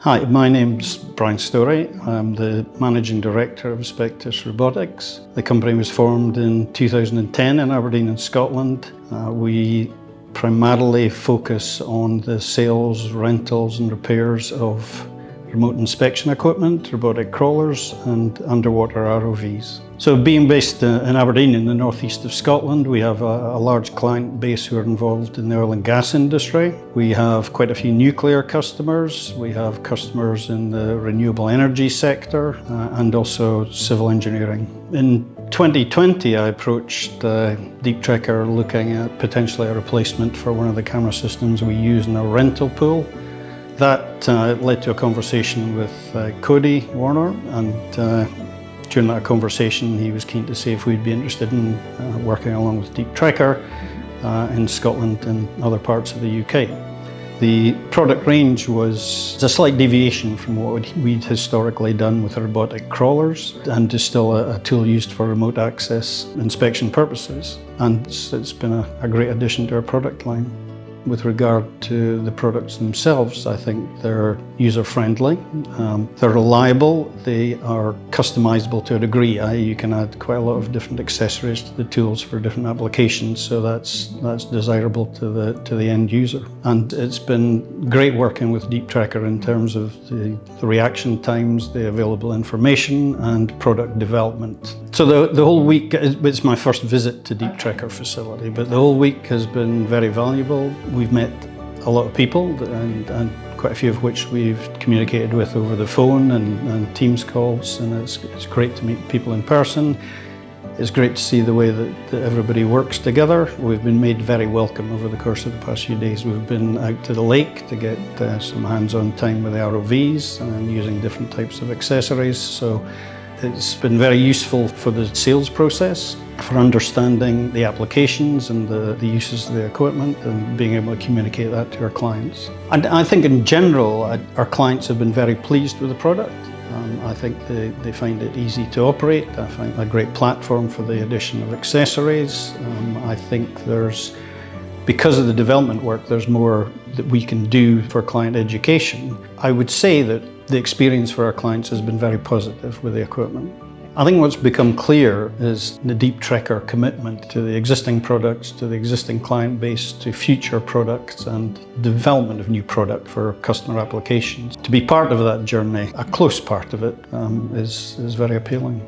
Hi, my name's Brian Storey. I'm the Managing Director of Spectis Robotics. The company was formed in 2010 in Aberdeen in Scotland. We primarily focus on the sales, rentals and repairs of remote inspection equipment, robotic crawlers and underwater ROVs. So being based in Aberdeen in the northeast of Scotland, we have a large client base who are involved in the oil and gas industry. We have quite a few nuclear customers. We have customers in the renewable energy sector and also civil engineering. In 2020, I approached Deep Trekker looking at potentially a replacement for one of the camera systems we use in our rental pool. That led to a conversation with Cody Warner, and during that conversation he was keen to see if we'd be interested in working along with Deep Trekker in Scotland and other parts of the UK. The product range was a slight deviation from what we'd historically done with robotic crawlers, and is still a tool used for remote access inspection purposes, and it's been a great addition to our product line. With regard to the products themselves, I think they're user-friendly, they're reliable, they are customizable to a degree, i.e. you can add quite a lot of different accessories to the tools for different applications, so that's desirable to the end user. And it's been great working with Deep Trekker in terms of the reaction times, the available information and product development. So the whole week, it's my first visit to Deep Trekker facility, but the whole week has been very valuable. We've met a lot of people, and quite a few of which we've communicated with over the phone and Teams calls, and it's great to meet people in person. It's great to see the way that everybody works together. We've been made very welcome over the course of the past few days. We've been out to the lake to get some hands-on time with the ROVs and using different types of accessories. So it's been very useful for the sales process, for understanding the applications and the uses of the equipment and being able to communicate that to our clients. And I think in general, our clients have been very pleased with the product. I think they find it easy to operate. I find a great platform for the addition of accessories. I think because of the development work, there's more that we can do for client education. I would say that the experience for our clients has been very positive with the equipment. I think what's become clear is the Deep Trekker commitment to the existing products, to the existing client base, to future products and development of new product for customer applications. To be part of that journey, a close part of it, is very appealing.